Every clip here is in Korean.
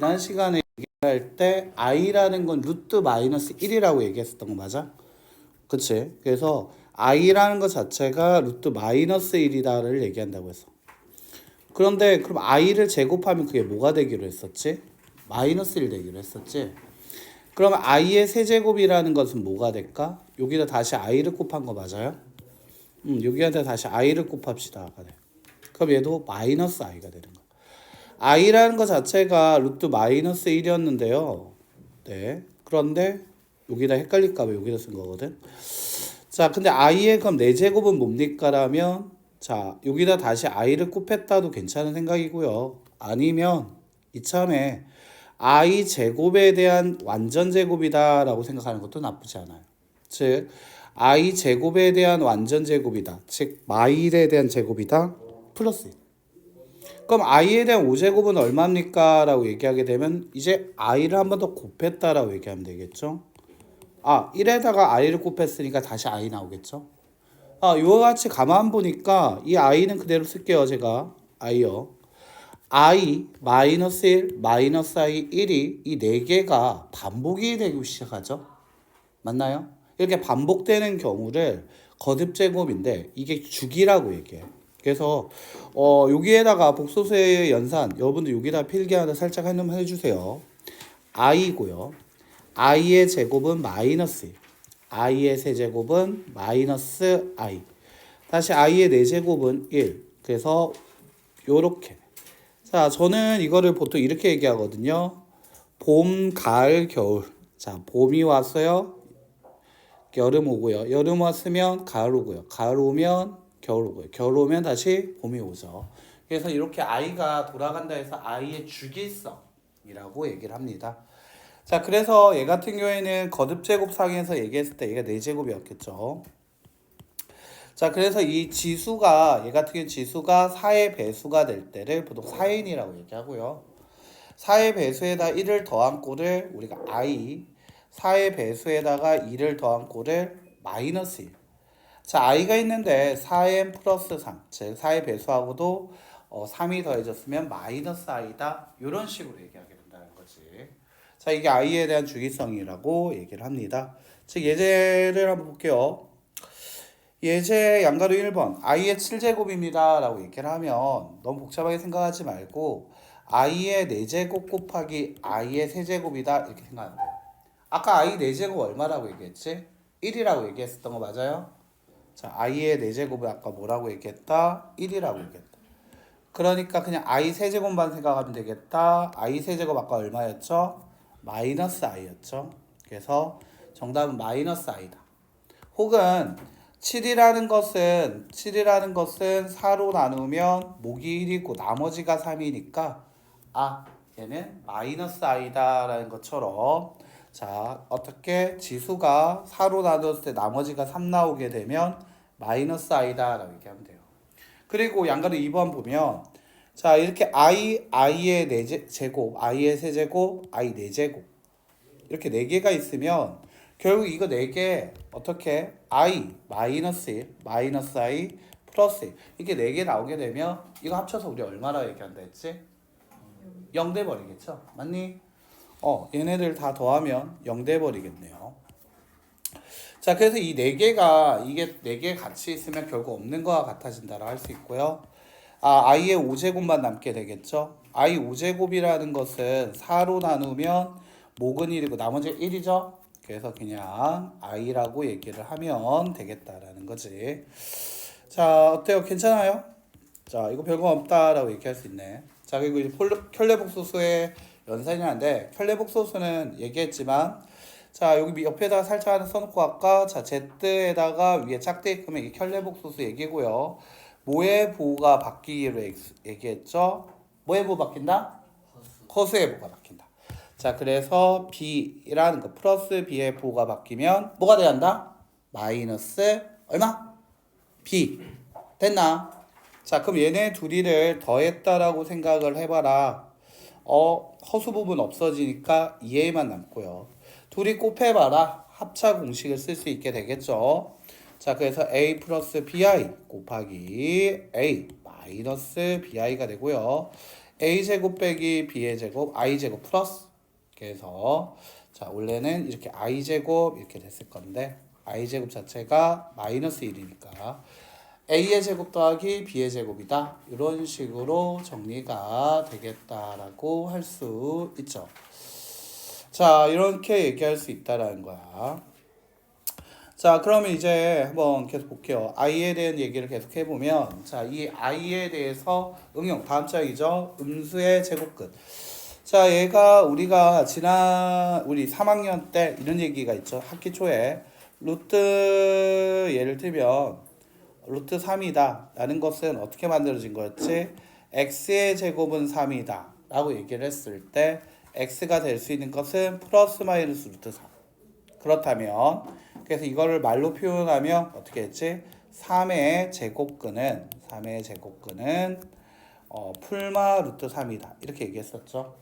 지난 시간에 얘기할 때 i라는 건 루트 마이너스 1이라고 얘기했었던 거 맞아? 그치? 그래서 i라는 것 자체가 루트 마이너스 1이다를 얘기한다고 했어. 그런데 그럼 i를 제곱하면 그게 뭐가 되기로 했었지? 마이너스 1 되기로 했었지? 그러면 i의 세제곱이라는 것은 뭐가 될까? 여기다 다시 i를 곱한 거 맞아요? 여기한테 다시 i를 곱합시다. 그럼 얘도 마이너스 i가 되는 거야. i라는 것 자체가 루트 마이너스 1이었는데요. 네. 그런데 여기다 헷갈릴까 봐 여기다 쓴 거거든. 자, 근데 i의 그럼 4제곱은 뭡니까? 라면 자, 여기다 다시 i를 곱했다도 괜찮은 생각이고요. 아니면 이참에 i 제곱에 대한 완전 제곱이다 라고 생각하는 것도 나쁘지 않아요. 즉 i 제곱에 대한 완전 제곱이다. 즉 마일에 대한 제곱이다. 플러스 1. 그럼 i에 대한 5제곱은 얼마입니까? 라고 얘기하게 되면 이제 i를 한 번 더 곱했다라고 얘기하면 되겠죠. 1에다가 i를 곱했으니까 다시 i 나오겠죠. 이와 같이 가만 보니까 이 i는 그대로 쓸게요. 제가 i요. i 마이너스 1 마이너스 i 1이 이 4개가 반복이 되기 시작하죠. 맞나요? 이렇게 반복되는 경우를 거듭제곱인데 이게 주기라고 얘기해요. 그래서 여기에다가 복소수의 연산 여러분들 여기다 필기 하나 살짝 해주세요. i고요. i의 제곱은 마이너스 1. i의 세제곱은 마이너스 i. 다시 i의 4제곱은 1. 그래서 요렇게. 자, 저는 이거를 보통 이렇게 얘기하거든요. 봄, 가을, 겨울. 자, 봄이 왔어요. 여름 오고요. 여름 왔으면 가을 오고요. 가을 오면 겨울 오고요. 겨울 오면 다시 봄이 오죠. 그래서 이렇게 i가 돌아간다 해서 i의 주기성이라고 얘기를 합니다. 자, 그래서 얘 같은 경우에는 거듭제곱상에서 얘기했을 때 얘가 4제곱이었겠죠. 자, 그래서 이 지수가 얘 같은 경우 지수가 4의 배수가 될 때를 보통 4n이라고 얘기하고요. 4의 배수에다 1을 더한 꼴을 우리가 i 4의 배수에다가 2를 더한 꼴을 마이너스 1. 자, i가 있는데 4n 플러스 3, 즉 4의 배수하고도 3이 더해졌으면 마이너스 i다. 이런 식으로 얘기하게 된다는 거지. 자, 이게 i에 대한 주기성이라고 얘기를 합니다. 즉 예제를 한번 볼게요. 예제 양가로 1번 i의 7제곱입니다 라고 얘기를 하면 너무 복잡하게 생각하지 말고 i의 4제곱 곱하기 i의 세제곱이다 이렇게 생각하면 돼요. 아까 i 4제곱 얼마라고 얘기했지? 1이라고 얘기했었던 거 맞아요? 자, i의 4제곱을 아까 뭐라고 얘기했다? 1이라고 얘기했다. 그러니까 그냥 i 세제곱만 생각하면 되겠다. i 세제곱 아까 얼마였죠? 마이너스 i였죠. 그래서 정답은 마이너스 i다. 혹은 7이라는 것은 4로 나누면 목이 1이고 나머지가 3이니까 얘는 마이너스 i다 라는 것처럼 자, 어떻게 지수가 4로 나눴을 때 나머지가 3 나오게 되면 마이너스 i다 라고 얘기하면 돼요. 그리고 양가로 2번 보면 자, 이렇게 i의 4제곱, i의 세제곱, i 4제곱 이렇게 4개가 있으면 결국 이거 4개 어떻게 i 마이너스 1 마이너스 i 플러스 1 이렇게 4개 나오게 되면 이거 합쳐서 우리 얼마나 얘기한다 했지? 0 돼버리겠죠? 맞니? 얘네들 다 더하면 0 돼버리겠네요. 자, 그래서 이 4개가 이게 4개 같이 있으면 결국 없는 거와 같아진다라 할 수 있고요. i의 5제곱만 남게 되겠죠? i 5제곱이라는 것은 4로 나누면 목은 1이고 나머지 1이죠? 그래서 그냥 i라고 얘기를 하면 되겠다라는 거지. 자, 어때요? 괜찮아요? 자, 이거 별거 없다라고 얘기할 수 있네. 자, 그리고 이제 켤레복소수의 연산이라는데 켤레복소수는 얘기했지만 자, 여기 옆에다가 살짝 하나 써놓고 아까 자, z에다가 위에 짝대입하면 이게 켤레복소수 얘기고요. 뭐의 부호가 바뀌기로 얘기했죠? 뭐의 부호 바뀐다? 허수의 부호가 바뀐다. 자, 그래서 b라는 거 플러스 b의 부호가 바뀌면 뭐가 돼야 한다? 마이너스 얼마? b 됐나? 자, 그럼 얘네 둘이를 더했다라고 생각을 해봐라. 허수 부분 없어지니까 2a만 남고요. 둘이 곱해봐라. 합차 공식을 쓸 수 있게 되겠죠. 자, 그래서 a 플러스 bi 곱하기 a 마이너스 bi가 되고요. a제곱 빼기 b의 제곱 i제곱 플러스 그래서 자 원래는 이렇게 i제곱 이렇게 됐을 건데 i제곱 자체가 마이너스 1이니까 a의 제곱 더하기 b의 제곱이다. 이런 식으로 정리가 되겠다라고 할 수 있죠. 자 이렇게 얘기할 수 있다라는 거야. 자 그러면 이제 한번 계속 볼게요. i에 대한 얘기를 계속 해보면 자 이 i에 대해서 응용 다음 장이죠. 음수의 제곱근. 자 얘가 우리가 지난 우리 3학년 때 이런 얘기가 있죠. 학기 초에 루트 예를 들면 루트 3이다 라는 것은 어떻게 만들어진 거였지? x의 제곱은 3이다 라고 얘기를 했을 때 x가 될 수 있는 것은 플러스 마이너스 루트 3. 그렇다면 그래서 이거를 말로 표현하면 어떻게 했지? 3의 제곱근은 풀마 루트 3이다 이렇게 얘기했었죠.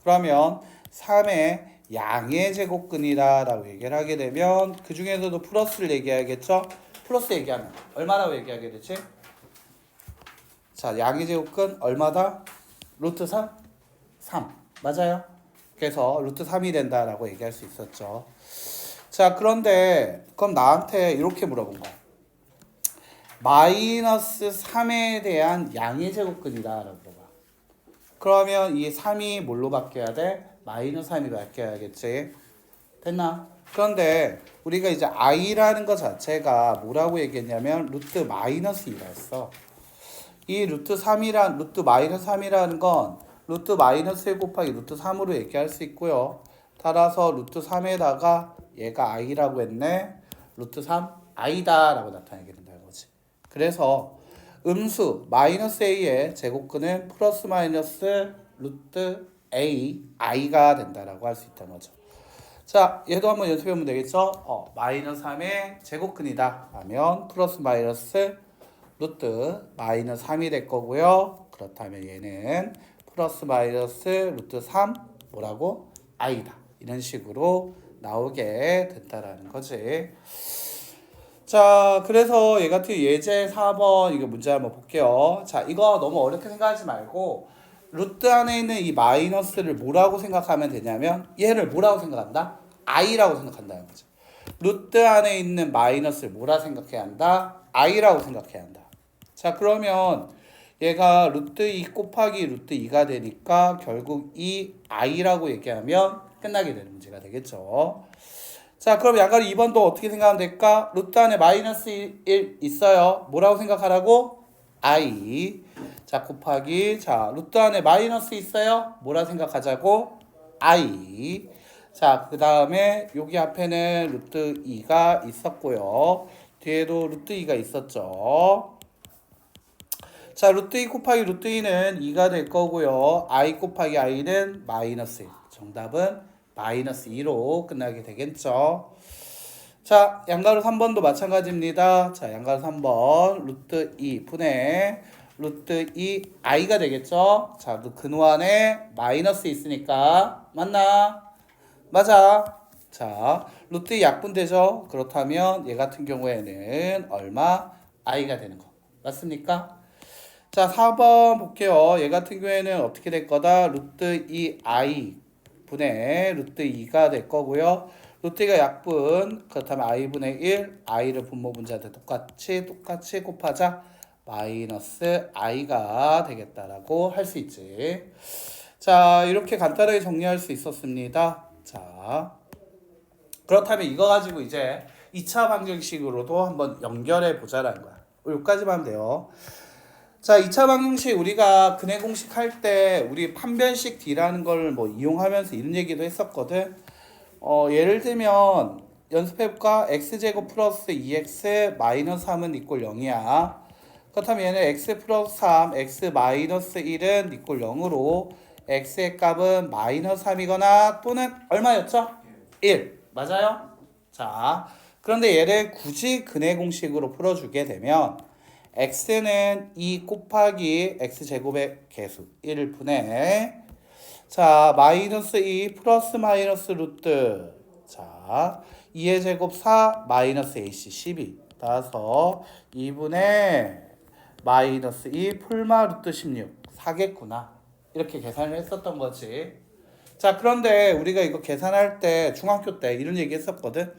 그러면 3의 양의 제곱근이다 라고 얘기를 하게 되면 그 중에서도 플러스를 얘기하겠죠. 플러스 얘기하면 얼마라고 얘기하게 되지? 자 양의 제곱근 얼마다? 루트 3? 3 맞아요. 그래서 루트 3이 된다라고 얘기할 수 있었죠. 자 그런데 그럼 나한테 이렇게 물어본 거야. 마이너스 3에 대한 양의 제곱근이다 라고 물어봐. 그러면 이 3이 뭘로 바뀌어야 돼? 마이너스 3이 바뀌어야겠지. 됐나? 그런데 우리가 이제 i라는 것 자체가 뭐라고 얘기했냐면 루트 마이너스 2라 했어. 이 루트 마이너스 3이라는 건 루트 마이너스 1 곱하기 루트 3으로 얘기할 수 있고요. 따라서 루트 3에다가 얘가 i라고 했네. 루트 3 i다 라고 나타내게 된다는 거지. 그래서 음수 마이너스 a의 제곱근은 플러스 마이너스 루트 a i가 된다라고 할 수 있다는 거죠. 자 얘도 한번 연습해보면 되겠죠. 마이너스 3의 제곱근이다 하면 플러스 마이너스 루트 마이너스 3이 될 거고요. 그렇다면 얘는 플러스 마이너스 루트 3 뭐라고? i다 이런 식으로 나오게 된다라는 거지. 자 그래서 얘 같은 예제 4번 이거 문제 한번 볼게요. 자 이거 너무 어렵게 생각하지 말고 루트 안에 있는 이 마이너스를 뭐라고 생각하면 되냐면 얘를 뭐라고 생각한다? i라고 생각한다는 거죠. 루트 안에 있는 마이너스를 뭐라 생각해야 한다? i라고 생각해야 한다. 자 그러면 얘가 루트 2 곱하기 루트 2가 되니까 결국 이 i라고 얘기하면 끝나게 되는 문제가 되겠죠. 자 그럼 양가로 2번도 어떻게 생각하면 될까? 루트 안에 마이너스 1 있어요. 뭐라고 생각하라고? i. 자 곱하기 자 루트 안에 마이너스 있어요. 뭐라 생각하자고? i. 자 그 다음에 여기 앞에는 루트 2가 있었고요. 뒤에도 루트 2가 있었죠. 자 루트 2 곱하기 루트 2는 2가 될 거고요. i 곱하기 i는 마이너스 1. 정답은 마이너스 2로 끝나게 되겠죠. 자 양가로 3번도 마찬가지입니다. 자 양가로 3번 루트 2 분의 루트 2 i가 되겠죠. 자 근호안에 마이너스 있으니까 맞나? 맞아. 자 루트 2 약분되죠. 그렇다면 얘 같은 경우에는 얼마? i가 되는 거 맞습니까? 자 4번 볼게요. 얘 같은 경우에는 어떻게 될 거다? 루트 2i 분의 루트 2가 될 거고요. 루트 2가 약분 그렇다면 i분의 1 i를 분모 분자한테 똑같이 곱하자 마이너스 i가 되겠다라고 할 수 있지. 자 이렇게 간단하게 정리할 수 있었습니다. 자 그렇다면 이거 가지고 이제 2차 방정식으로도 한번 연결해 보자라는 거야. 여기까지만 하면 돼요. 자 2차 방정식 우리가 근해 공식 할 때 우리 판별식 D라는 걸 뭐 이용하면서 이런 얘기도 했었거든. 예를 들면 연습해볼까? x제곱 플러스 2x 마이너스 3은 이꼴 0이야. 그렇다면 얘는 x 플러스 3, x 마이너스 1은 이꼴 0으로 x의 값은 마이너스 3이거나 또는 얼마였죠? 1. 맞아요? 자 그런데 얘를 굳이 근해 공식으로 풀어주게 되면 x는 2 곱하기 x제곱의 개수 1을 분해 자 마이너스 2 플러스 마이너스 루트 자 2의 제곱 4 마이너스 ac 12 따라서 2분의 마이너스 2 풀마 루트 16 4겠구나 이렇게 계산을 했었던 거지. 자, 그런데 우리가 이거 계산할 때 중학교 때 이런 얘기 했었거든.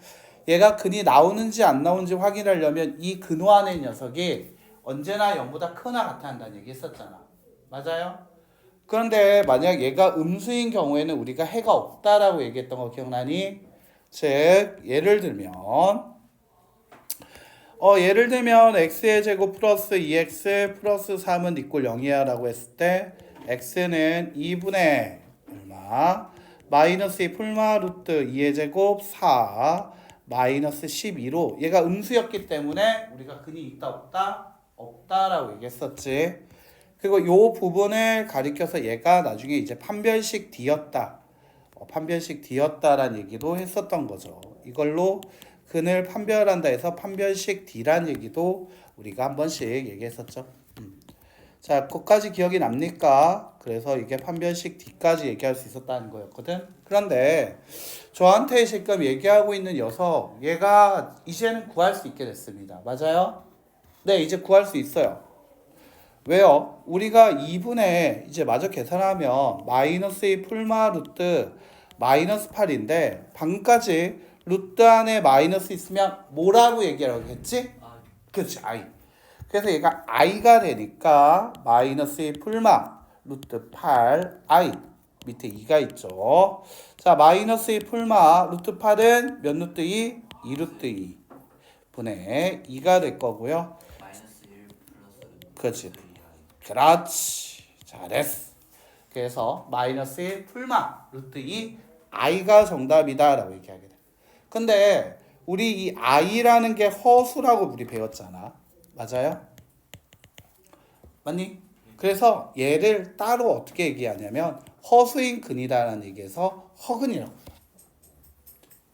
얘가 근이 나오는지 안 나오는지 확인하려면 이 근호 안의 녀석이 언제나 0보다 크거나 같아야 한다는 얘기 했었잖아. 맞아요? 그런데 만약 얘가 음수인 경우에는 우리가 해가 없다라고 얘기했던 거 기억나니? 즉 예를 들면 x의 제곱 플러스 2x 플러스 3은 이꼴 0이야 라고 했을 때 x는 2분의 얼마? 마이너스 2 풀마 루트 2의 제곱 4 마이너스 12로 얘가 음수였기 때문에 우리가 근이 있다 없다? 없다라고 얘기했었지. 그리고 요 부분을 가리켜서 얘가 나중에 이제 판별식 D였다. 판별식 D였다라는 얘기도 했었던 거죠. 이걸로 근을 판별한다 해서 판별식 D란 얘기도 우리가 한 번씩 얘기했었죠. 자, 거기까지 기억이 납니까? 그래서 이게 판별식 D까지 얘기할 수 있었다는 거였거든. 그런데 저한테 지금 얘기하고 있는 녀석, 얘가 이제는 구할 수 있게 됐습니다. 맞아요? 네, 이제 구할 수 있어요. 왜요? 우리가 2분의 이제 마저 계산하면 마이너스 2 풀마 루트 마이너스 8인데 방금까지 루트 안에 마이너스 있으면 뭐라고 얘기하라고 했지? 그렇지, i. 그래서 얘가 i가 되니까 마이너스 2 풀마 루트 8 i 밑에 2가 있죠. 자, 마이너스 2 풀마 루트 8은 몇 루트 2? 2 루트 2 분의 2가 될 거고요. 마이너스 1 플러스 그렇지. 그렇지. 잘했어. 그래서 마이너스 1 풀마 루트 2 i가 정답이다 라고 얘기하게 돼. 근데 우리 이 i라는 게 허수라고 우리 배웠잖아. 맞아요? 맞니? 그래서 얘를 따로 어떻게 얘기하냐면 허수인 근이다라는 얘기에서 허근이라고 해요.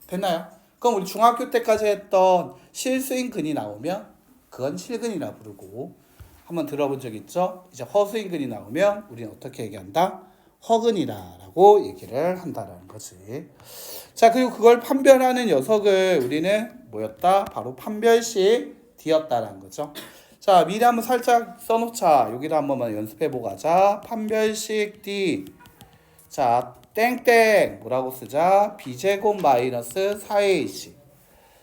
됐나요? 그럼 우리 중학교 때까지 했던 실수인 근이 나오면 그건 실근이라 부르고 한번 들어본 적 있죠? 이제 허수인 근이 나오면 우리는 어떻게 얘기한다? 허근이다라고 얘기를 한다라는 거지. 자, 그리고 그걸 판별하는 녀석을 우리는 뭐였다? 바로 판별식 D였다라는 거죠. 자, 미리 한번 살짝 써놓자. 여기를 한번만 연습해보고 가자. 판별식 D. 자, 땡땡 뭐라고 쓰자? B제곱 마이너스 4AC.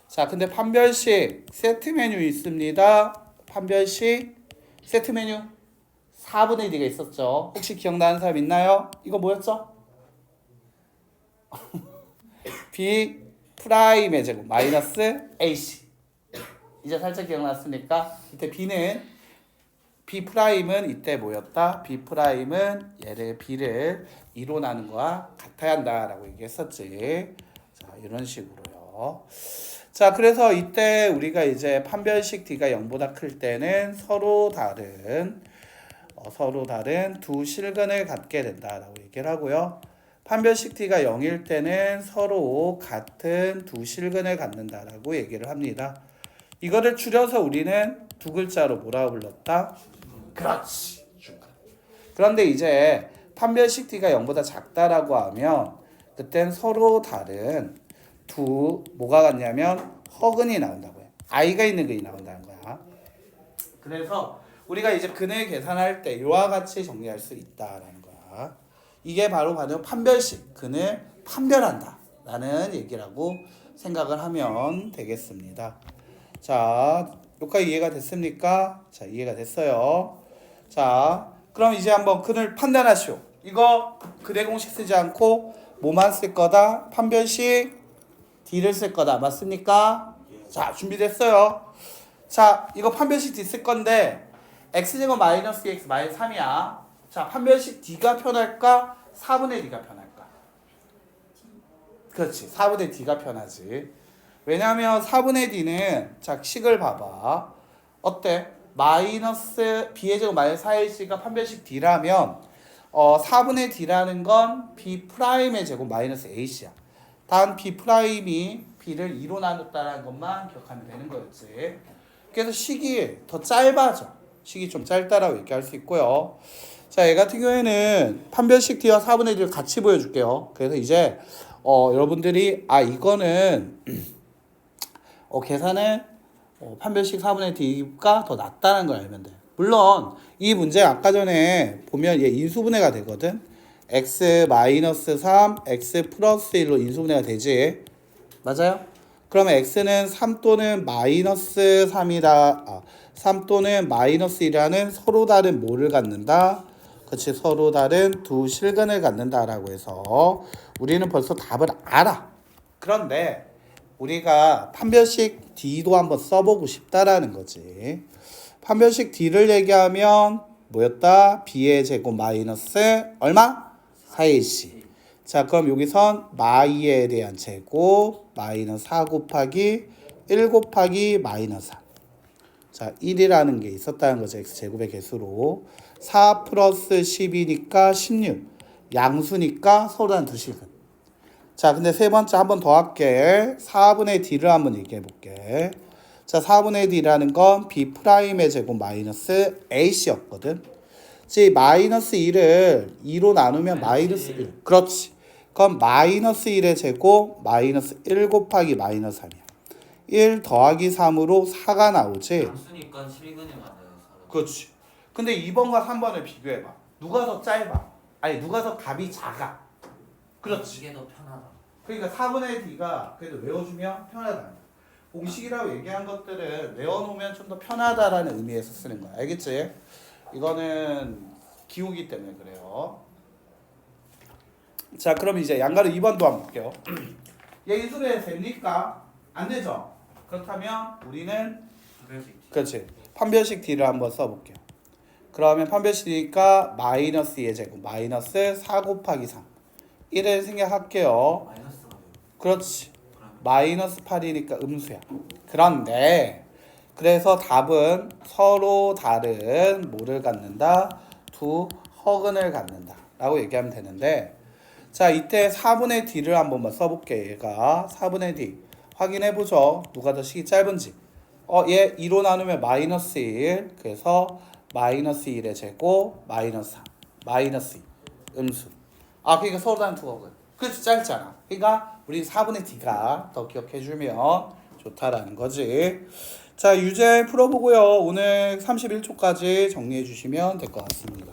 자, 근데 판별식 세트 메뉴 있습니다. 판별식 세트 메뉴 4분의 1가 있었죠. 혹시 기억나는 사람 있나요? 이거 뭐였죠? B 프라임의 제곱 마이너스 AC. 이제 살짝 기억났습니까? 이때 B는 B 프라임은 이때 뭐였다? B 프라임은 얘를 B를 2로 나눈 거와 같아야 한다라고 얘기했었지. 자, 이런 식으로요. 자, 그래서 이때 우리가 이제 판별식 D가 0보다 클 때는 서로 다른 두 실근을 갖게 된다라고 얘기를 하고요. 판별식 D가 0일 때는 서로 같은 두 실근을 갖는다라고 얘기를 합니다. 이거를 줄여서 우리는 두 글자로 뭐라고 불렀다? 그렇지. 중간. 그런데 이제 판별식 D가 0보다 작다라고 하면 그땐 서로 다른 두 뭐가 같냐면 허근이 나온다고요. i가 있는 근이 나온다는 거야. 그래서 우리가 이제 근을 계산할 때 이와 같이 정리할 수 있다라는 거야. 이게 바로 판별식, 근을 판별한다라는 얘기라고 생각을 하면 되겠습니다. 자, 여기까지 이해가 됐습니까? 자, 이해가 됐어요. 자, 그럼 이제 한번 근을 판단하시오. 이거 근의 공식 쓰지 않고 뭐만 쓸 거다? 판별식 D를 쓸 거다. 맞습니까? 자, 준비됐어요. 자, 이거 판별식 D 쓸 건데 x제곱 마이너스 2x 마이너스 3이야. 자, 판별식 D가 편할까? 4분의 D가 편할까? 그렇지. 4분의 D가 편하지. 왜냐하면 4분의 D는 자, 식을 봐봐. 어때? 마이너스 B의 제곱 마이너스 4AC가 판별식 D라면 4분의 D라는 건 B 프라임의 제곱 마이너스 AC야. 단 B 프라임이 B를 2로 나눴다는 것만 기억하면 되는 거였지. 그래서 식이 더 짧아져. 식이 좀 짧다라고 얘기할 수 있고요. 자, 얘 같은 경우에는 판별식 D와 4분의 D를 같이 보여줄게요. 그래서 이제 여러분들이 이거는 계산은 판별식 4분의 D가 더 낫다는 걸 알면 돼. 물론 이 문제 아까 전에 보면 얘 인수분해가 되거든. x-3, x 플러스 1로 인수분해가 되지. 맞아요? 그러면 x는 3 또는 마이너스 3이다. 3 또는 마이너스 1이라는 서로 다른 뭐를 갖는다? 그렇지, 서로 다른 두 실근을 갖는다라고 해서 우리는 벌써 답을 알아. 그런데 우리가 판별식 D도 한번 써보고 싶다라는 거지. 판별식 D를 얘기하면 뭐였다? B의 제곱 마이너스 얼마? 4AC. 자, 그럼 여기선 마이에 대한 제곱 마이너스 4 곱하기 1 곱하기 마이너스 3. 자, 1이라는 게 있었다는 거죠. x제곱의 개수로. 4 플러스 10이니까 16. 양수니까 서로 한 두 실근. 자, 근데 세 번째 한 번 더 할게. 4분의 D를 한번 얘기해 볼게. 자, 4분의 D라는 건 B'의 제곱 마이너스 AC였거든. 즉, 마이너스 1을 2로 나누면 마이너스 1. 그렇지. 그럼 마이너스 1의 제곱 마이너스 1 곱하기 마이너스 3이야. 1 더하기 3으로 4가 나오지. 양수니까 7근이 맞아요. 그렇지. 근데 2번과 3번을 비교해봐. 누가 더 짧아? 아니, 누가 더 값이 작아? 그렇지. 이게 더 편하다. 그러니까 4분의 D가 그래도 외워주면 편하다. 공식이라고 얘기한 것들은 외워놓으면 좀 더 편하다라는 의미에서 쓰는 거야. 알겠지? 이거는 기호기 때문에 그래요. 자, 그럼 이제 양가를 2번도 한번 볼게요. 얘 인수분해 됩니까? 안 되죠? 그렇다면 우리는 판별식. 그렇지. 판별식 D를 한번 써볼게요. 그러면 판별식이니까 마이너스 2의 제곱 마이너스 4 곱하기 3 1을 생각할게요. 마이너스가 돼요. 그렇지. 그러면 마이너스 8이니까 음수야. 그런데 그래서 답은 서로 다른 뭐를 갖는다? 두 허근을 갖는다 라고 얘기하면 되는데, 자, 이때 4분의 D를 한번만 써볼게. 얘가 4분의 D 확인해보죠. 누가 더 식이 짧은지. 얘 2로 나누면 마이너스 1. 그래서 마이너스 1의 제곱 마이너스 3 마이너스 2 음수. 그러니까 서로 다른 두 허근. 그렇지, 짧잖아. 그러니까 우리 4분의 D가 더 기억해주면 좋다라는 거지. 자, 유제 풀어보고요. 오늘 31초까지 정리해 주시면 될 것 같습니다.